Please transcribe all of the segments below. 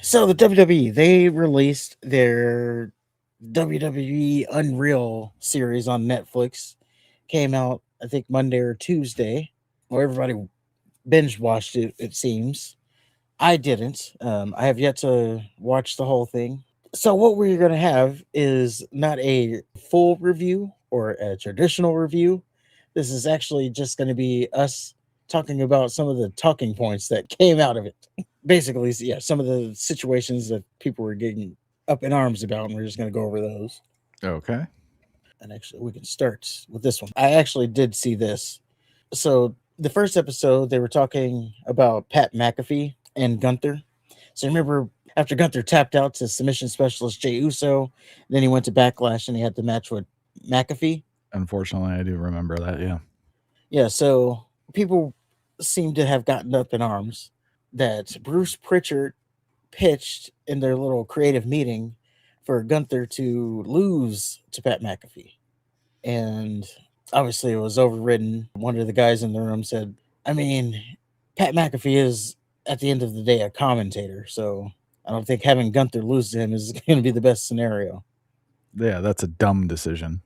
So the WWE, they released their WWE Unreal series on Netflix. Came out, I think, Monday or Tuesday. Well, everybody binge watched it, it seems. I didn't. I have yet to watch the whole thing. So what we're going to have is not a full review or a traditional review. This is actually just going to be us talking about some of the talking points that came out of it. Basically, yeah, some of the situations that people were getting up in arms about, and we're just going to go over those. Okay. And actually, we can start with this one. I actually did see this. So the first episode, they were talking about Pat McAfee and Gunther. So remember, after Gunther tapped out to submission specialist Jey Uso, then he went to Backlash and he had the match with McAfee. Unfortunately, I do remember that. Yeah. Yeah, so people seem to have gotten up in arms that Bruce Pritchard pitched in their little creative meeting for Gunther to lose to Pat McAfee. And obviously it was overridden. One of the guys in the room said, I mean, Pat McAfee is at the end of the day a commentator, so I don't think having Gunther lose to him is going to be the best scenario. Yeah, that's a dumb decision.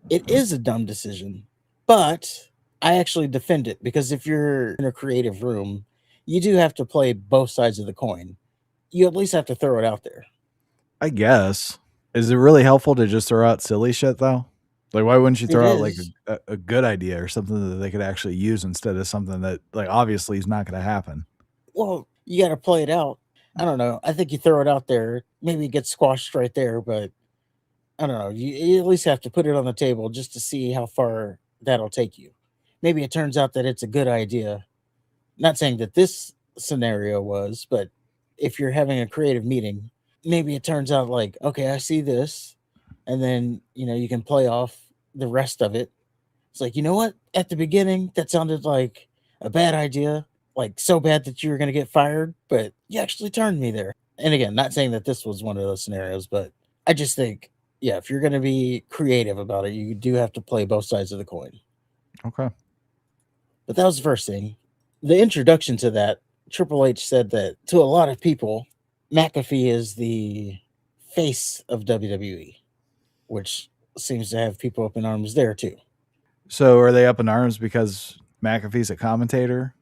It is a dumb decision, but I actually defend it because if you're in a creative room, you do have to play both sides of the coin. You at least have to throw it out there. I guess. Is it really helpful to just throw out silly shit though? Like, why wouldn't you It throw out like is. a good idea or something that they could actually use instead of something that like obviously is not going to happen? Well, you got to play it out. I don't know. I think you throw it out there, maybe it gets squashed right there, but I don't know. You at least have to put it on the table just to see how far that'll take you. Maybe it turns out that it's a good idea. Not saying that this scenario was, but if you're having a creative meeting, maybe it turns out like, okay, I see this. And then, you can play off the rest of it. It's like, you know what? At the beginning, that sounded like a bad idea, like so bad that you were going to get fired, but you actually turned me there. And again, not saying that this was one of those scenarios, but I just think, yeah, if you're going to be creative about it, you do have to play both sides of the coin. Okay. But that was the first thing. The introduction to that, Triple H said that to a lot of people, McAfee is the face of WWE, which seems to have people up in arms there too. So are they up in arms because McAfee's a commentator?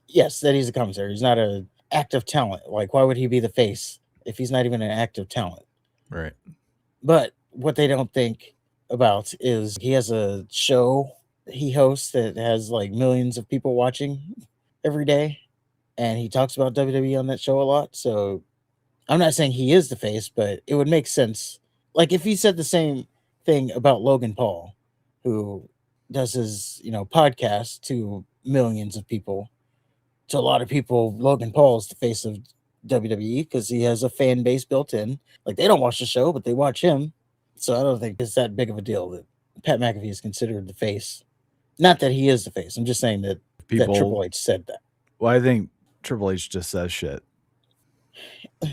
Yes, that he's a commentator. He's not an active talent. Like, why would he be the face if he's not even an active talent? Right. But what they don't think about is he has a show he hosts that has like millions of people watching every day, and he talks about WWE on that show a lot. So I'm not saying he is the face, but it would make sense. Like if he said the same thing about Logan Paul, who does his, podcast to millions of people. To a lot of people, Logan Paul is the face of WWE because he has a fan base built in. Like they don't watch the show, but they watch him. So I don't think it's that big of a deal that Pat McAfee is considered the face. Not that he is the face. I'm just saying that People. Triple H said that. Well, I think Triple H just says shit.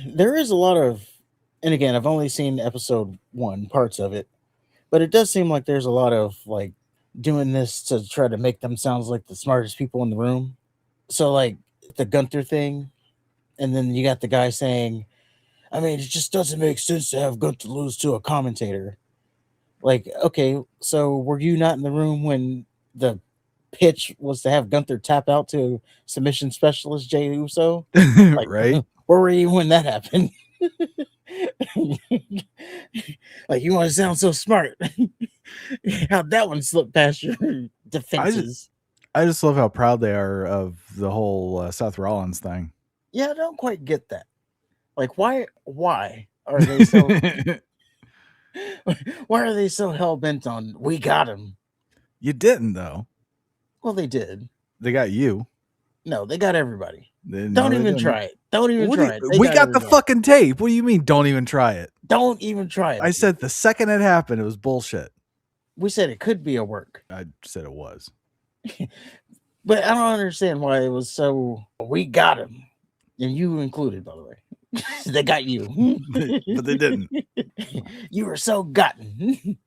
There is a lot of, and again, I've only seen episode one, parts of it, but it does seem like there's a lot of like doing this to try to make them sound like the smartest people in the room. So like the Gunther thing, and then you got the guy saying, I mean, it just doesn't make sense to have Gunther lose to a commentator. Like, okay, so were you not in the room when the pitch was to have Gunther tap out to submission specialist Jey Uso? Like, Right. where were you when that happened? Like, you want to sound so smart. How'd that one slip past your I just, defenses? I just love how proud they are of the whole Seth Rollins thing. Yeah, I don't quite get that. Like, why are they so why are they so hell bent on we got him? You didn't though. Well, they did. They got you. No, they got everybody. No, Don't they even didn't. try it. Don't even What do try you, it. They we got got the everybody. fucking tape. What do you mean? Don't even try it. Don't even try it. I said the second it happened, it was bullshit. We said it could be a work, I said it was. but I don't understand why it was so. We got him, and you included, by the way. They got you, But they didn't. You were so gotten.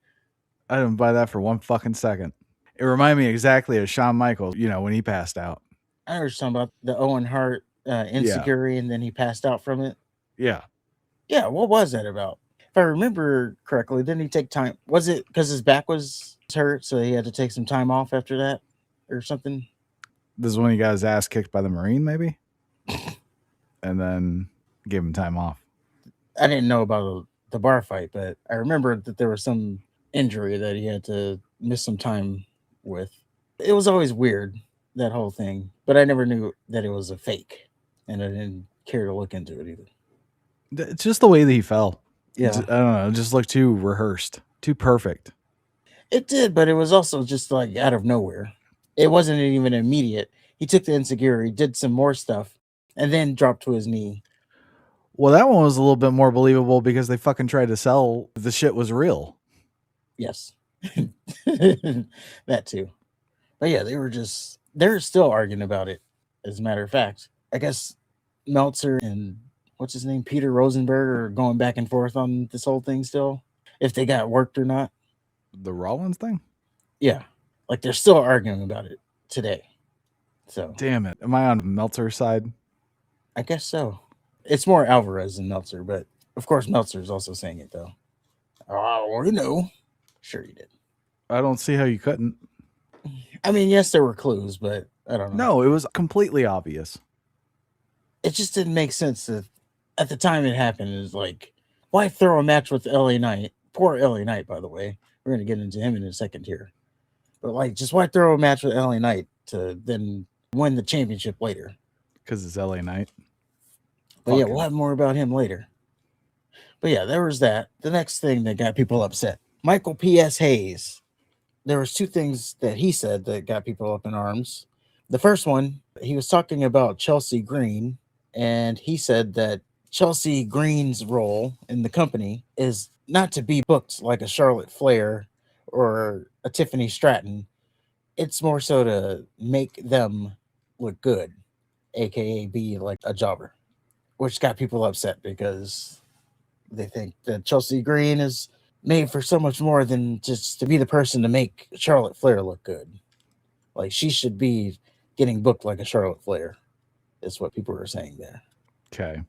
I didn't buy that for one fucking second. It reminded me exactly of Shawn Michaels, when he passed out. I was talking about the Owen Hart insecurity, and then he passed out from it. Yeah. Yeah, what was that about? If I remember correctly, didn't he take time? Was it because his back was hurt, so he had to take some time off after that, or something? This is when he got his ass kicked by the Marine, maybe, and then gave him time off. I didn't know about the bar fight, but I remember that there was some injury that he had to miss some time with. It was always weird, that whole thing, but I never knew that it was a fake, and I didn't care to look into it either. It's just the way that he fell. I Yeah, don't know. It just looked too rehearsed, too perfect. it did, but it was also just like out of nowhere. It wasn't even immediate. He took the insecurity, did some more stuff, and then dropped to his knee. Well, that one was a little bit more believable because they fucking tried to sell the shit was real. Yes. That too. But yeah, they're still arguing about it, as a matter of fact. I guess Meltzer and what's his name, Peter Rosenberg, are going back and forth on this whole thing still. If they got worked or not. The Rollins thing? Yeah. Like they're still arguing about it today. So Damn it. Am I on Meltzer's side? I guess so. It's more Alvarez than Meltzer, but of course Meltzer's also saying it though. Oh, we know. Sure you did. I don't see how you couldn't. I mean, yes, there were clues, but I don't know. No, it was completely obvious. It just didn't make sense that at the time it happened. It was like, why throw a match with LA Knight? Poor LA Knight, by the way. We're gonna get into him in a second here. But like, just why throw a match with LA Knight to then win the championship later? Because it's LA Knight. But yeah, we'll have more about him later. But yeah, there was that. The next thing that got people upset. Michael P.S. Hayes. There was two things that he said that got people up in arms. The first one, he was talking about Chelsea Green, and he said that Chelsea Green's role in the company is not to be booked like a Charlotte Flair or a Tiffany Stratton. It's more so to make them look good, aka be like a jobber, which got people upset because they think that Chelsea Green is made for so much more than just to be the person to make Charlotte Flair look good. Like she should be getting booked like a Charlotte Flair, is what people were saying there. Okay.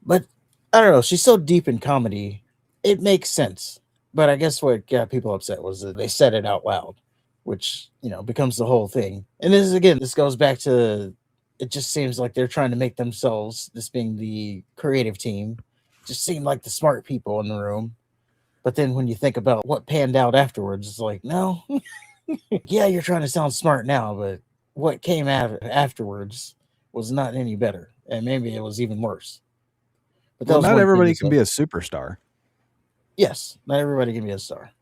But I don't know. She's so deep in comedy, it makes sense. But I guess what got people upset was that they said it out loud, which becomes the whole thing. And this goes back to it. Just seems like they're trying to make themselves, this being the creative team, just seem like the smart people in the room. But then when you think about what panned out afterwards, it's like, no, yeah, you're trying to sound smart now, but what came out afterwards was not any better. And maybe it was even worse. But that Well, was not one thing everybody he can said. be a superstar. Yes, not everybody can be a star.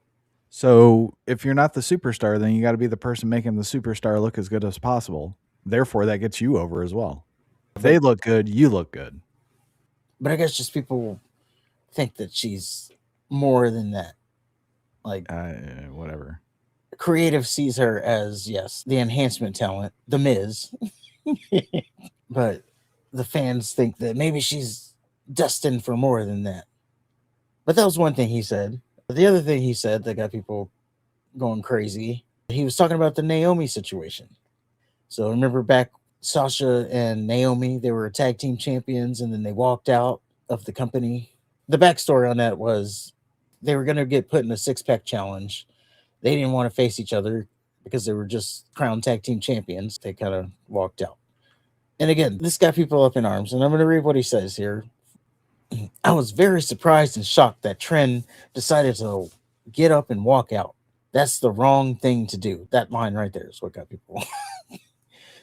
So if you're not the superstar, then you got to be the person making the superstar look as good as possible. Therefore, that gets you over as well. If they look good, you look good. But I guess just people think that she's more than that. Like Whatever. creative sees her as, yes, the enhancement talent, the Miz. But the fans think that maybe she's destined for more than that. But that was one thing he said. The other thing he said that got people going crazy, he was talking about the Naomi situation. So remember back, Sasha and Naomi, they were tag team champions, and then they walked out of the company. The backstory on that was they were going to get put in a 6-pack challenge. They didn't want to face each other because they were just crown tag team champions. They kind of walked out. And again, this got people up in arms. And I'm going to read what he says here. I was very surprised and shocked that Trent decided to get up and walk out. That's the wrong thing to do. That line right there is what got people.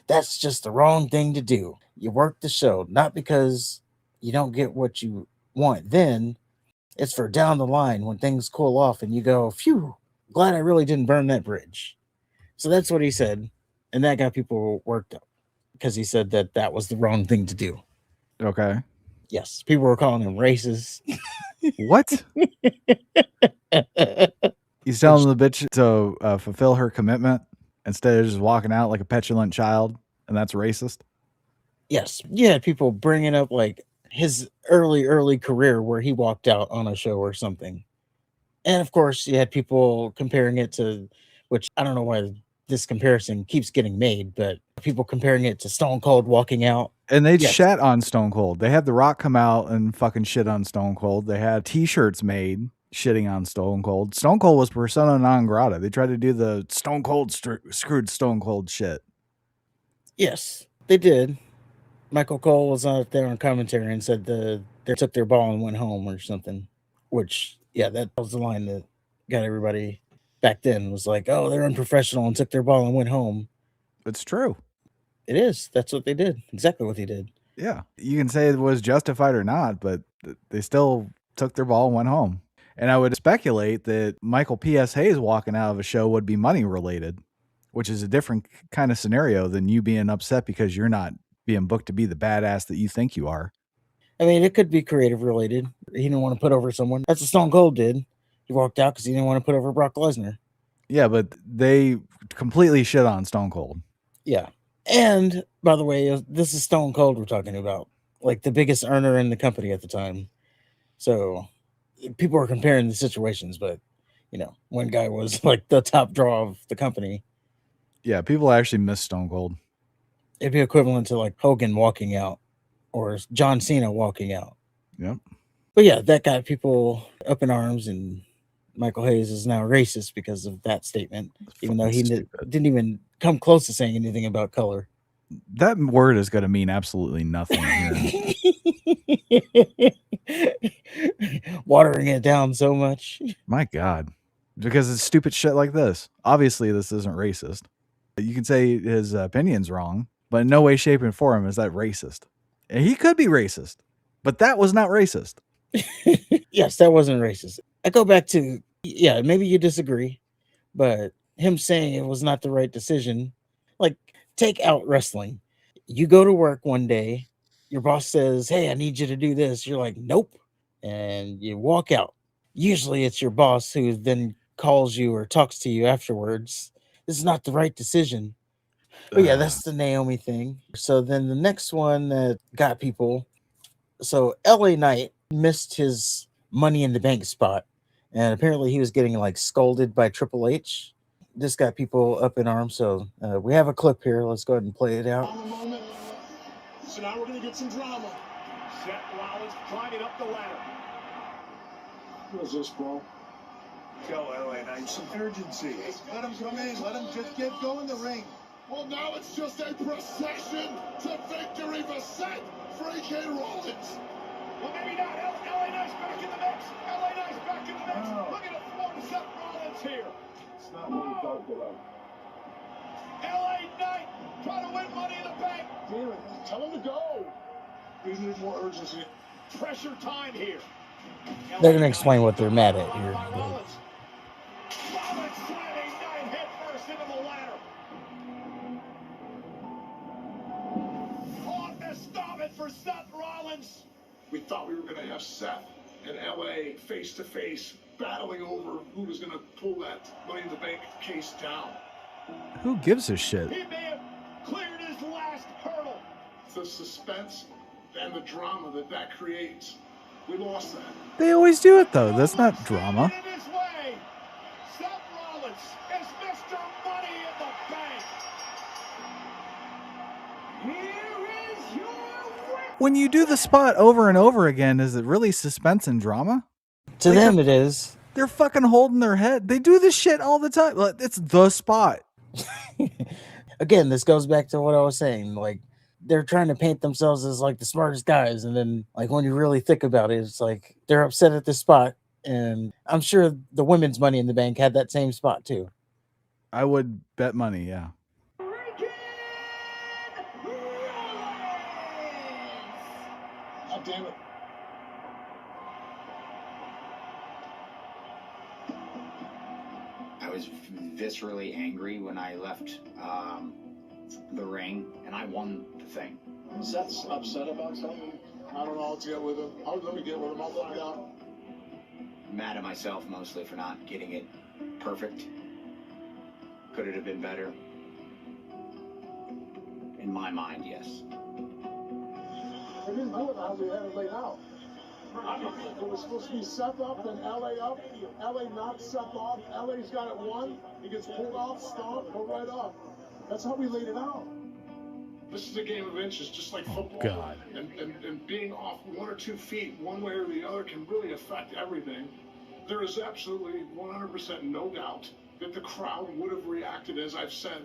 That's just the wrong thing to do. You work the show, not because you don't get what you want then. It's for down the line when things cool off and you go, phew, glad I really didn't burn that bridge. So that's what he said. And that got people worked up because he said that that was the wrong thing to do. Okay. Yes, people were calling him racist. What? He's telling the bitch to fulfill her commitment instead of just walking out like a petulant child, and that's racist? Yes, you had people bringing up like his early career where he walked out on a show or something. And of course, you had people comparing it to, which I don't know why this comparison keeps getting made, but people comparing it to Stone Cold walking out. And they Yes. shat on Stone Cold. They had The Rock come out and fucking shit on Stone Cold. They had T-shirts made shitting on Stone Cold. Stone Cold was persona non grata. They tried to do the Stone Cold screwed Stone Cold shit. Yes, they did. Michael Cole was out there on commentary and said they took their ball and went home or something. Which, yeah, that was the line that got everybody back then. Was like, oh, they're unprofessional and took their ball and went home. It's true. It is. That's what they did. Exactly what they did. Yeah. You can say it was justified or not, but they still took their ball and went home. And I would speculate that Michael P.S. Hayes walking out of a show would be money related, which is a different kind of scenario than you being upset because you're not being booked to be the badass that you think you are. I mean, it could be creative related. He didn't want to put over someone. That's what Stone Cold did. He walked out because he didn't want to put over Brock Lesnar. Yeah, but they completely shit on Stone Cold. Yeah. And by the way, this is Stone Cold we're talking about, like the biggest earner in the company at the time. So people are comparing the situations, but one guy was like the top draw of the company. Yeah, people actually miss Stone Cold. It'd be equivalent to like Hogan walking out or John Cena walking out. Yep. But yeah, that got people up in arms, and Michael Hayes is now racist because of that statement, even though he didn't even come close to saying anything about color. That word is going to mean absolutely nothing here. Watering it down so much. My God. Because it's stupid shit like this. Obviously, this isn't racist. You can say his opinion's wrong, but in no way, shape, and form is that racist. And he could be racist, but that was not racist. Yes, that wasn't racist. I go back to, yeah, maybe you disagree, but him saying it was not the right decision, like, take out wrestling. You go to work one day, your boss says, hey, I need you to do this. You're like, nope. And you walk out. Usually it's your boss who then calls you or talks to you afterwards. This is not the right decision. But yeah, that's the Naomi thing. So then the next one that got people. So LA Knight missed his Money in the Bank spot, and apparently he was getting like scolded by Triple H. This got people up in arms. So we have a clip here. Let's go ahead and play it out. So now we're going to get some drama. Seth Rollins climbing up the ladder. What is this, bro? Tell LA Knight some urgency. Let him come in. Let him just get going the ring. Well, now it's just a procession to victory for Seth freaking Rollins. Well, maybe not. LA Knight's back in the mix. LA Knight's back in the mix. Oh. Look at the floor. Seth Rollins here. It's not what we talked about. LA Knight trying to win Money in the Bank. Damn it. Tell him to go. We need more urgency. Pressure time here. They're going to explain what they're mad at here. Rollins slamming Knight head first into the ladder. On to stop it for Seth Rollins. We thought we were going to have Seth and LA face to face battling over who was going to pull that Money in the Bank case down. Who gives a shit? He may have cleared his last hurdle. The suspense and the drama that creates. We lost that. They always do it though. That's not drama. Seth Rollins is Mr. Money in the Bank. Here is your winner. When you do the spot over and over again, is it really suspense and drama? To them, it is. They're fucking holding their head. They do this shit all the time. It's the spot. Again, this goes back to what I was saying. Like, they're trying to paint themselves as like the smartest guys, and then like when you really think about it, it's like they're upset at this spot. And I'm sure the women's Money in the Bank had that same spot too. I would bet money, yeah. Oh, damn it. I was viscerally angry when I left the ring, and I won the thing. Seth's upset about something. I don't know. I'll get with him. Let me get with him. I'll find out. Mad at myself mostly for not getting it perfect. Could it have been better? In my mind, yes. I didn't do it how we had it laid out. It was supposed to be Seth up, then LA up. LA knocks Seth off. LA's got it won. He gets pulled off, stomped, go right off. That's how we laid it out. This is a game of inches, just like football. God. And being off 1 or 2 feet, one way or the other, can really affect everything. There is absolutely 100% no doubt that the crowd would have reacted, as I've said,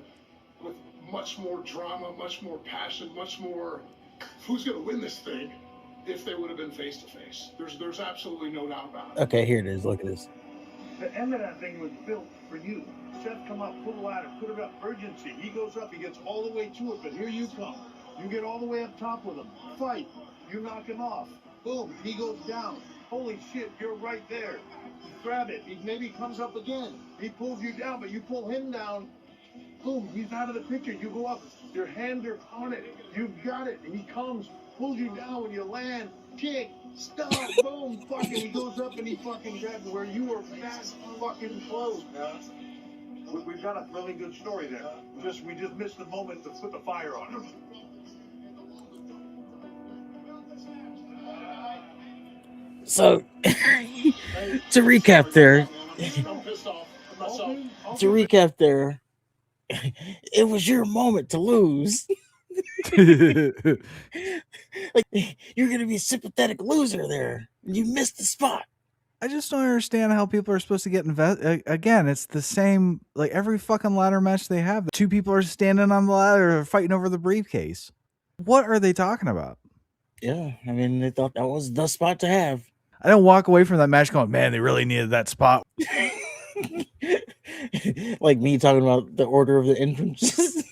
with much more drama, much more passion, much more who's going to win this thing if they would have been face to face. There's absolutely no doubt about it. Okay, here it is. Look at this. The end of that thing was built for you. Seth, come up, pull the ladder, put it up, urgency. He goes up, he gets all the way to it, but here you come. You get all the way up top with him. Fight. You knock him off. Boom, he goes down. Holy shit, you're right there. You grab it. He maybe comes up again. He pulls you down, but you pull him down. Boom, he's out of the picture. You go up. Your hands are on it. You've got it. And he comes, pulls you down when you land. Kick, stop, boom, fucking. He goes up and he fucking grabs where you were fast fucking close, man. We've got a really good story there. We just missed the moment to put the fire on him. So, to recap there, I'm pissed off at myself. It was your moment to lose. Like, you're gonna be a sympathetic loser there. You missed the spot. I just don't understand how people are supposed to get invested. Again, it's the same, like every fucking ladder match they have. 2 people are standing on the ladder fighting over the briefcase. What are they talking about? Yeah, I mean, they thought that was the spot to have. I didn't walk away from that match going, man, they really needed that spot. Like me talking about the order of the entrances.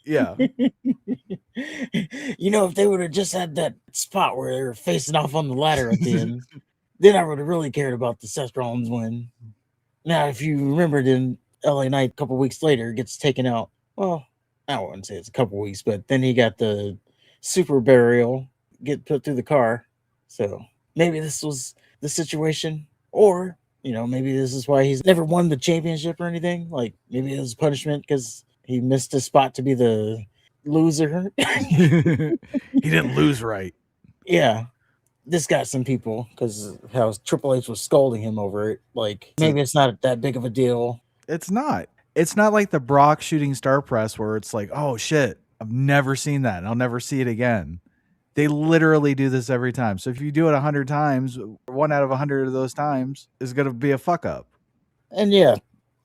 Yeah. You know, if they would have just had that spot where they were facing off on the ladder at the end, then I would have really cared about the Seth Rollins win. Now, if you remembered in LA Knight a couple weeks later, gets taken out. Well, I wouldn't say it's a couple weeks, but then he got the super burial, get put through the car. So maybe this was the situation, or, you know, maybe this is why he's never won the championship or anything. Like, maybe it was punishment because he missed his spot to be the loser. He didn't lose right. Yeah. This got some people because how Triple H was scolding him over it. Like, maybe it's not that big of a deal. It's not. It's not like the Brock shooting star press where it's like, oh shit, I've never seen that and I'll never see it again. They literally do this every time. So if you do it 100 times, 1 out of 100 of those times is going to be a fuck up. And yeah,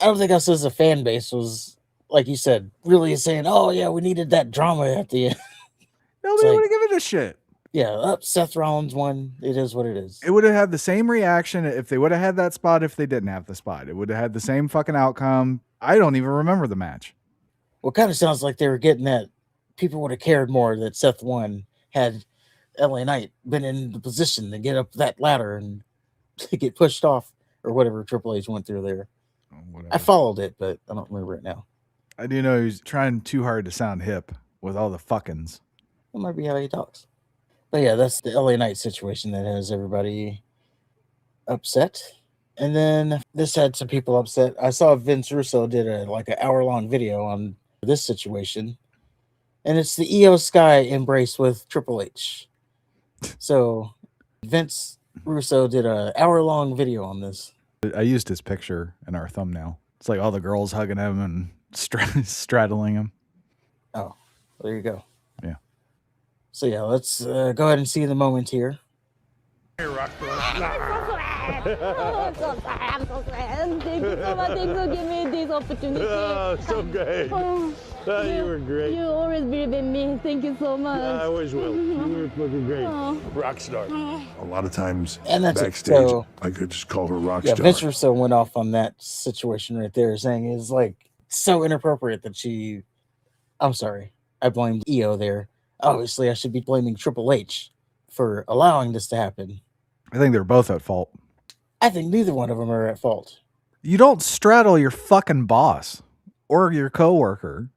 I don't think us as a fan base was, like you said, really saying, oh yeah, we needed that drama at the end. Nobody like- would have given a shit. Yeah, Seth Rollins won. It is what it is. It would have had the same reaction if they would have had that spot if they didn't have the spot. It would have had the same fucking outcome. I don't even remember the match. Well, it kind of sounds like they were getting that people would have cared more that Seth won had LA Knight been in the position to get up that ladder and to get pushed off or whatever Triple H went through there. Whatever. I followed it, but I don't remember it now. I do know he's trying too hard to sound hip with all the fuckings. That might be how he talks. But yeah, that's the LA Knight situation that has everybody upset. And then this had some people upset. I saw Vince Russo did an hour-long video on this situation. And it's the Io Sky embrace with Triple H. So Vince Russo did an hour-long video on this. I used his picture in our thumbnail. It's like all the girls hugging him and straddling him. Oh, there you go. Yeah. So yeah, let's go ahead and see the moment here. Hey, Rockstar. I'm so sorry. I'm so sorry. Thank you so much. Thanks for giving me this opportunity. Oh, so great. You were great. You always believe in me. Thank you so much. I always will. You were looking great. Oh. Rockstar. A lot of times And that's it. backstage, So, I could just call her rock yeah, star. Vince Russo went off on that situation right there, saying it's like so inappropriate that she. I'm sorry, I blamed Io there. Obviously, I should be blaming Triple H for allowing this to happen. I think they're both at fault. I think neither one of them are at fault. You don't straddle your fucking boss or your coworker.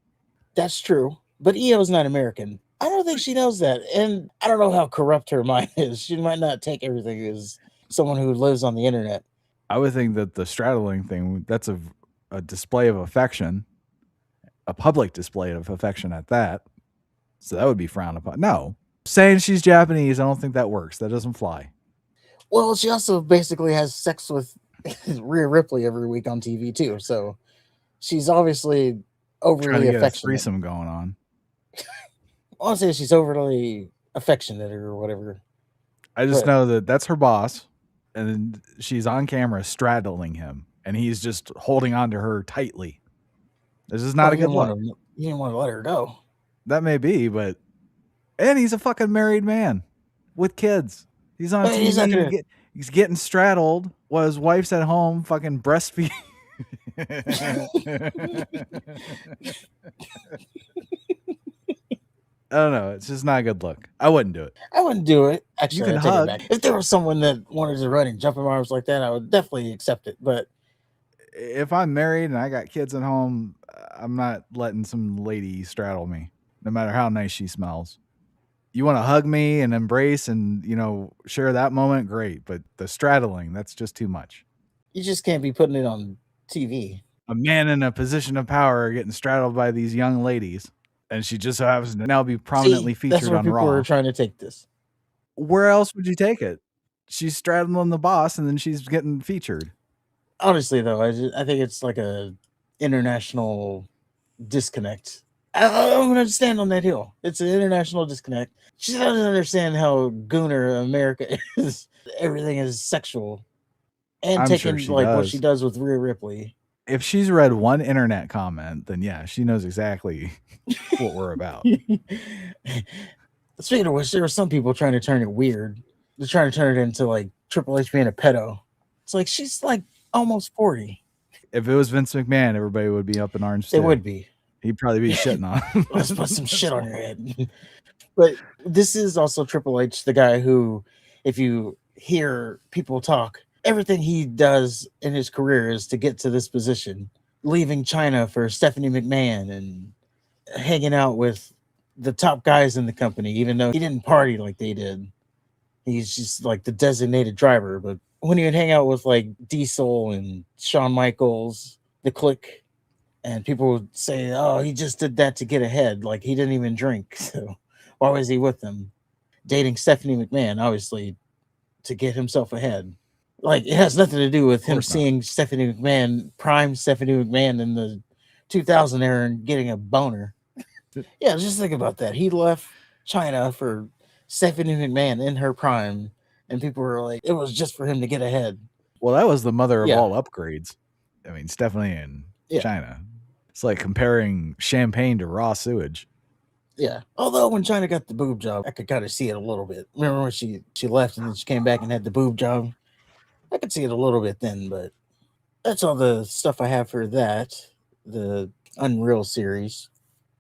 That's true, but Io's not American. I don't think she knows that, and I don't know how corrupt her mind is. She might not take everything as someone who lives on the internet. I would think that the straddling thing, that's a display of affection, a public display of affection at that. So that would be frowned upon. No. Saying she's Japanese, I don't think that works. That doesn't fly. Well, she also basically has sex with Rhea Ripley every week on TV too, so she's obviously Trying overly to get a affectionate. threesome going on. I won't say she's overly affectionate or whatever. I just But- know that that's her boss, and she's on camera straddling him, and he's just holding on to her tightly. This is not a good look. You didn't want to let her go. That may be, but and he's a fucking married man with kids. He's on But TV. he's not gonna- He's getting straddled while his wife's at home fucking breastfeeding. I don't know. It's just not a good look. I wouldn't do it. I wouldn't do it. Actually, can I take hug. it back. If there was someone that wanted to run and jump in my arms like that, I would definitely accept it. But If I'm married and I got kids at home, I'm not letting some lady straddle me, no matter how nice she smells. You want to hug me and embrace and, share that moment, great. But the straddling, that's just too much. you just can't be putting it on TV. A man in a position of power getting straddled by these young ladies, and she just happens to now be prominently See, that's featured where on people Raw. are trying to take this. Where else would you take it? She's straddling the boss, and then she's getting featured. Honestly, though, I think it's like a international disconnect. I don't understand on that hill. It's an international disconnect. She doesn't understand how gooner America is. Everything is sexual, and I'm taking sure she like what does. she does with Rhea Ripley. If she's read one internet comment, then yeah, she knows exactly what we're about. Speaking of which, there are some people trying to turn it weird. They're trying to turn it into like Triple H being a pedo. It's like she's like almost 40. If it was Vince McMahon, everybody would be up in arms. They too. would be. He'd probably be shitting on him. Let's put some shit on your head. But this is also Triple H, the guy who, if you hear people talk, everything he does in his career is to get to this position, leaving China for Stephanie McMahon and hanging out with the top guys in the company, even though he didn't party like they did. He's just like the designated driver. But when he would hang out with like Diesel and Shawn Michaels, the Clique, and people would say, oh, he just did that to get ahead. Like he didn't even drink. So why was he with them? Dating Stephanie McMahon, obviously, to get himself ahead. Like it has nothing to do with him course not. seeing Stephanie McMahon, prime Stephanie McMahon in the 2000 era and getting a boner. Yeah, just think about that. He left China for Stephanie McMahon in her prime, and people were like, it was just for him to get ahead. Well, that was the mother of Yeah. all upgrades. I mean, Stephanie and Yeah. China. It's like comparing champagne to raw sewage. Yeah. Although when China got the boob job, I could kind of see it a little bit. Remember when she left and then she came back and had the boob job? I could see it a little bit then, but that's all the stuff I have for that. The Unreal series.